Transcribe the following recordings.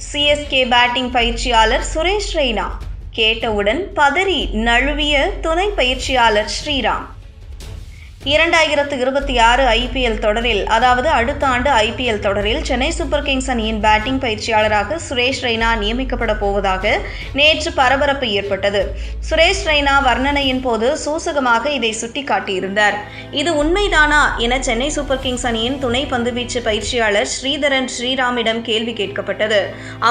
CSK batting பயிற்சியாளர் சுரேஷ் ரெய்னா கேட்டவுடன் பதறி நழுவிய துணை பயிற்சியாளர் ஸ்ரீராம். 2026 ஐபிஎல் தொடரில், அதாவது அடுத்த ஆண்டு ஐபிஎல் தொடரில் சென்னை சூப்பர் கிங்ஸ் அணியின் பேட்டிங் பயிற்சியாளராக சுரேஷ் ரெய்னா நியமிக்கப்பட போவதாக நேற்று பரபரப்பு ஏற்பட்டது. சுரேஷ் ரெய்னா வர்ணனையின் போது சூசகமாக இதை சுட்டிக்காட்டியிருந்தார். இது உண்மைதானா என சென்னை சூப்பர் கிங்ஸ் அணியின் துணை பந்துவீச்சு பயிற்சியாளர் ஸ்ரீதரன் ஸ்ரீராமிடம் கேள்வி கேட்கப்பட்டது.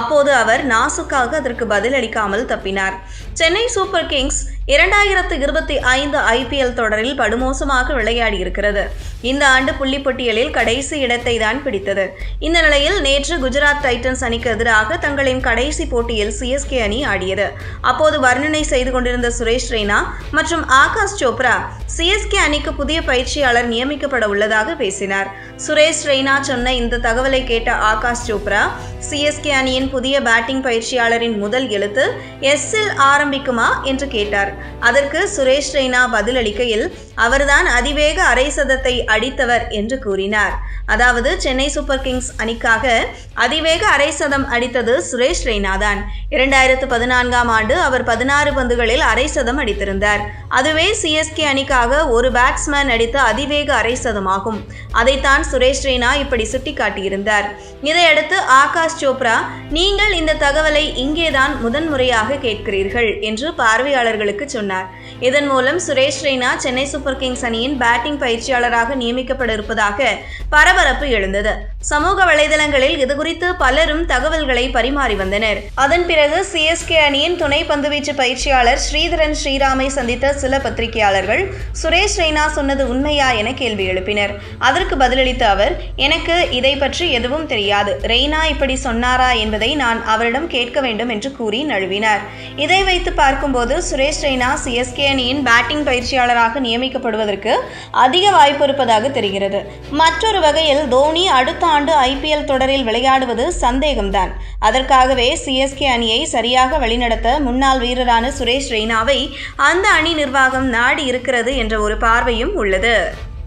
அப்போது அவர் நாசுக்காக அதற்கு பதிலளிக்காமல் தப்பினார். சென்னை சூப்பர் கிங்ஸ் 2025 ஐபிஎல் தொடரில் படுமோசமாக விளையாடி இருக்கிறது. இந்த ஆண்டு புள்ளிப்பட்டியலில் கடைசி இடத்தை தான் பிடித்தது. இந்த நிலையில் நேற்று குஜராத் டைட்டன்ஸ் அணிக்கு எதிராக தங்களின் கடைசி போட்டியில் சிஎஸ்கே அணி ஆடியது. அப்போது வர்ணனை செய்து கொண்டிருந்த சுரேஷ் ரெய்னா மற்றும் ஆகாஷ் சோப்ரா சிஎஸ்கே அணிக்கு புதிய பயிற்சியாளர் நியமிக்கப்பட உள்ளதாக பேசினார். சுரேஷ் ரெய்னா சொன்ன இந்த தகவலை கேட்ட ஆகாஷ் சோப்ரா, சிஎஸ்கே அணியின் புதிய பேட்டிங் பயிற்சியாளரின் முதல் எழுத்து எஸ்-இல் ஆரம்பிக்குமா என்று கேட்டார். அதற்கு சுரேஷ் ரெய்னா பதிலளிக்கையில், அவர்தான் அதிவேக அரை சதத்தை அடித்தவர் என்று கூறினார். அதாவது சென்னை சூப்பர் கிங்ஸ் அணிக்காக அதிவேக அரை சதம் அடித்தது சுரேஷ் ரெய்னா தான். 2014ஆம் ஆண்டு அவர் 16 பந்துகளில் அரை சதம் அடித்திருந்தார். அதுவே சிஎஸ்கே அணிக்காக ஒரு பேட்ஸ்மேன் அடித்த அதிவேக அரை சதமாகும். அதைத்தான் சுரேஷ் ரெய்னா இப்படி சுட்டிக்காட்டியிருந்தார். இதையடுத்து ஆகாஷ் சோப்ரா, நீங்கள் இந்த தகவலை இங்கேதான் முதன்முறையாக கேட்கிறீர்கள் என்று பார்வையாளர்களுக்கு சொன்னார். இதன் மூலம் சுரேஷ் ரெய்னா சென்னை சூப்பர் கிங்ஸ் அணியின் பேட்டிங் பயிற்சியாளராக நியமிக்கப்பட இருப்பதாக பரபரப்பு எழுந்தது. சமூக வலைதளங்களில் இதுகுறித்து பலரும் தகவல்களை பரிமாறி வந்தனர். அதன் பிறகு சிஎஸ்கே அணியின் துணை பந்துவீச்சு பயிற்சியாளர் ஸ்ரீதரன் ஸ்ரீராமை சந்தித்த சில பத்திரிகையாளர்கள் சுரேஷ் ரெய்னா சொன்னது உண்மையா என கேள்வி எழுப்பினர். அதற்கு பதிலளித்த அவர், எனக்கு இதை பற்றி எதுவும் தெரியாது, ரெய்னா இப்படி சொன்னாரா என்பதை நான் அவரிடம் கேட்க வேண்டும் என்று கூறி நழுவினார். இதை வைத்து பார்க்கும்போது சுரேஷ் ரெய்னா சிஎஸ்கே அணியின் பேட்டிங் பயிற்சியாளராக நியமிக்கப்படுவதற்கு அதிக வாய்ப்பு இருப்பதாக தெரிகிறது. மற்றொரு வகையில் தோனி அடுத்த ஆண்டு ஐபிஎல் தொடரில் விளையாடுவது சந்தேகம்தான். அதற்காகவே சிஎஸ்கே அணியை சரியாக வழிநடத்த முன்னாள் வீரரான சுரேஷ் ரெய்னாவை அந்த அணி நிர்வாகம் நாடி இருக்கிறது என்ற ஒரு பார்வையும் உள்ளது.